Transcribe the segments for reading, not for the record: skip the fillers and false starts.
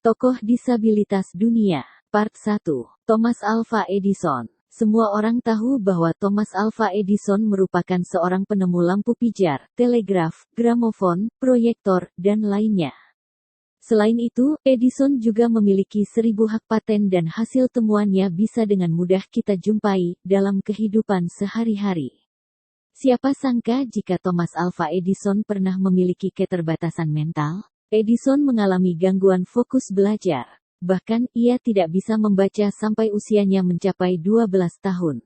Tokoh disabilitas dunia. Part 1. Thomas Alva Edison. Semua orang tahu bahwa Thomas Alva Edison merupakan seorang penemu lampu pijar, telegraf, gramofon, proyektor, dan lainnya. Selain itu, Edison juga memiliki 1000 hak paten dan hasil temuannya bisa dengan mudah kita jumpai dalam kehidupan sehari-hari. Siapa sangka jika Thomas Alva Edison pernah memiliki keterbatasan mental? Edison mengalami gangguan fokus belajar. Bahkan, ia tidak bisa membaca sampai usianya mencapai 12 tahun.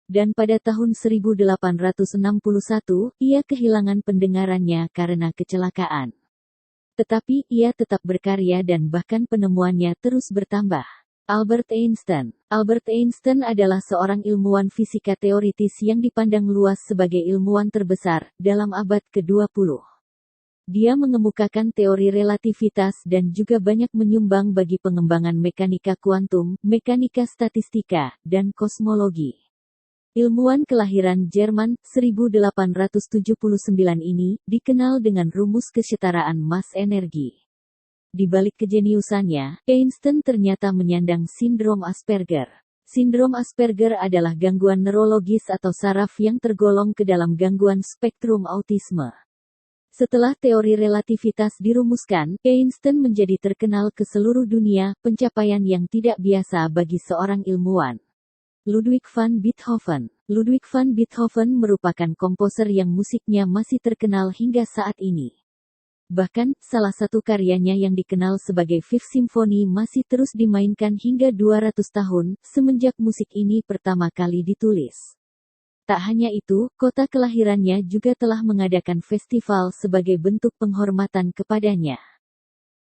Dan pada tahun 1861, ia kehilangan pendengarannya karena kecelakaan. Tetapi, ia tetap berkarya dan bahkan penemuannya terus bertambah. Albert Einstein. Albert Einstein adalah seorang ilmuwan fisika teoritis yang dipandang luas sebagai ilmuwan terbesar dalam abad ke-20. Dia mengemukakan teori relativitas dan juga banyak menyumbang bagi pengembangan mekanika kuantum, mekanika statistika, dan kosmologi. Ilmuwan kelahiran Jerman 1879 ini dikenal dengan rumus kesetaraan mas energi. Di balik kejeniusannya, Einstein ternyata menyandang sindrom Asperger. Sindrom Asperger adalah gangguan neurologis atau saraf yang tergolong ke dalam gangguan spektrum autisme. Setelah teori relativitas dirumuskan, Einstein menjadi terkenal ke seluruh dunia, pencapaian yang tidak biasa bagi seorang ilmuwan. Ludwig van Beethoven. Ludwig van Beethoven merupakan komposer yang musiknya masih terkenal hingga saat ini. Bahkan, salah satu karyanya yang dikenal sebagai Fifth Symphony masih terus dimainkan hingga 200 tahun, semenjak musik ini pertama kali ditulis. Tak hanya itu, kota kelahirannya juga telah mengadakan festival sebagai bentuk penghormatan kepadanya.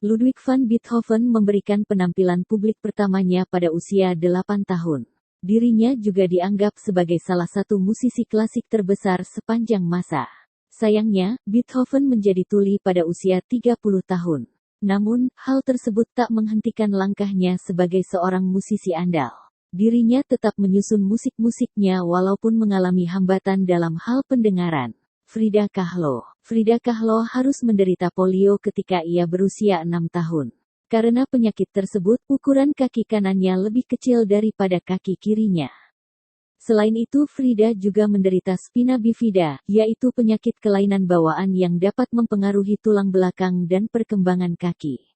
Ludwig van Beethoven memberikan penampilan publik pertamanya pada usia 8 tahun. Dirinya juga dianggap sebagai salah satu musisi klasik terbesar sepanjang masa. Sayangnya, Beethoven menjadi tuli pada usia 30 tahun. Namun, hal tersebut tak menghentikan langkahnya sebagai seorang musisi andal. Dirinya tetap menyusun musik-musiknya walaupun mengalami hambatan dalam hal pendengaran. Frida Kahlo. Frida Kahlo harus menderita polio ketika ia berusia 6 tahun. Karena penyakit tersebut, ukuran kaki kanannya lebih kecil daripada kaki kirinya. Selain itu, Frida juga menderita spina bifida, yaitu penyakit kelainan bawaan yang dapat mempengaruhi tulang belakang dan perkembangan kaki.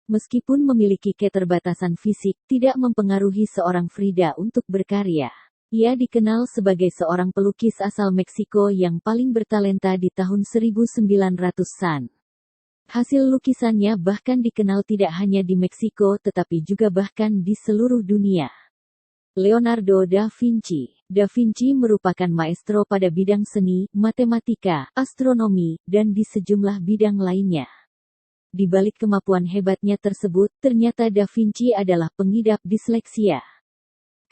Meskipun memiliki keterbatasan fisik, tidak mempengaruhi seorang Frida untuk berkarya. Ia dikenal sebagai seorang pelukis asal Meksiko yang paling bertalenta di tahun 1900-an. Hasil lukisannya bahkan dikenal tidak hanya di Meksiko tetapi juga bahkan di seluruh dunia. Leonardo da Vinci. Da Vinci merupakan maestro pada bidang seni, matematika, astronomi, dan di sejumlah bidang lainnya. Di balik kemampuan hebatnya tersebut, ternyata Da Vinci adalah pengidap disleksia.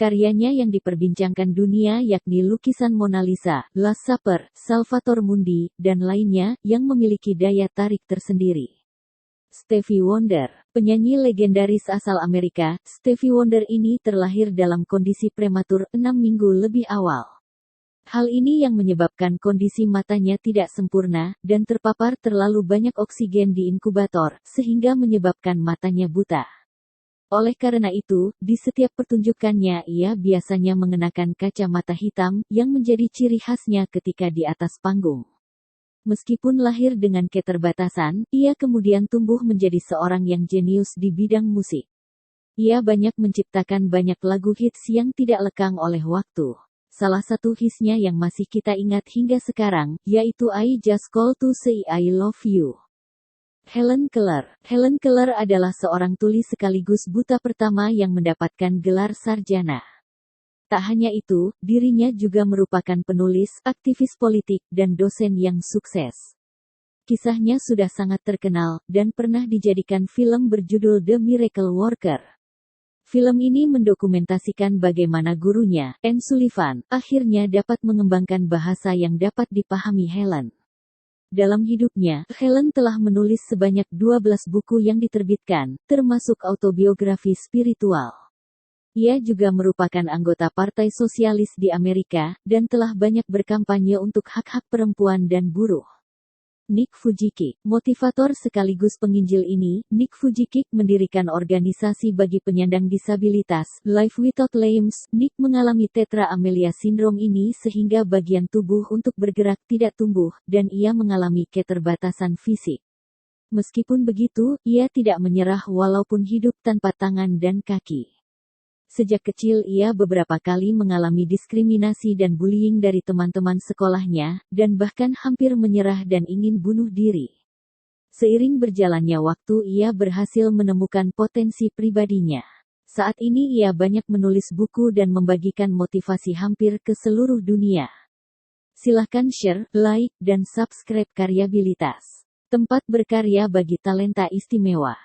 Karyanya yang diperbincangkan dunia yakni lukisan Mona Lisa, Last Supper, Salvator Mundi, dan lainnya, yang memiliki daya tarik tersendiri. Stevie Wonder. Penyanyi legendaris asal Amerika, Stevie Wonder ini terlahir dalam kondisi prematur 6 minggu lebih awal. Hal ini yang menyebabkan kondisi matanya tidak sempurna, dan terpapar terlalu banyak oksigen di inkubator, sehingga menyebabkan matanya buta. Oleh karena itu, di setiap pertunjukannya ia biasanya mengenakan kacamata hitam, yang menjadi ciri khasnya ketika di atas panggung. Meskipun lahir dengan keterbatasan, ia kemudian tumbuh menjadi seorang yang jenius di bidang musik. Ia banyak menciptakan banyak lagu hits yang tidak lekang oleh waktu. Salah satu hitsnya yang masih kita ingat hingga sekarang, yaitu I Just Called to Say I Love You. Helen Keller. Helen Keller adalah seorang tuli sekaligus buta pertama yang mendapatkan gelar sarjana. Tak hanya itu, dirinya juga merupakan penulis, aktivis politik, dan dosen yang sukses. Kisahnya sudah sangat terkenal, dan pernah dijadikan film berjudul The Miracle Worker. Film ini mendokumentasikan bagaimana gurunya, Anne Sullivan, akhirnya dapat mengembangkan bahasa yang dapat dipahami Helen. Dalam hidupnya, Helen telah menulis sebanyak 12 buku yang diterbitkan, termasuk autobiografi spiritual. Ia juga merupakan anggota Partai Sosialis di Amerika, dan telah banyak berkampanye untuk hak-hak perempuan dan buruh. Nick Fujikik, motivator sekaligus penginjil ini, Nick Fujikik mendirikan organisasi bagi penyandang disabilitas, Life Without Limbs. Nick mengalami tetra amelia syndrome ini sehingga bagian tubuh untuk bergerak tidak tumbuh, dan ia mengalami keterbatasan fisik. Meskipun begitu, ia tidak menyerah walaupun hidup tanpa tangan dan kaki. Sejak kecil ia beberapa kali mengalami diskriminasi dan bullying dari teman-teman sekolahnya, dan bahkan hampir menyerah dan ingin bunuh diri. Seiring berjalannya waktu ia berhasil menemukan potensi pribadinya. Saat ini ia banyak menulis buku dan membagikan motivasi hampir ke seluruh dunia. Silakan share, like, dan subscribe Karyabilitas. Tempat berkarya bagi talenta istimewa.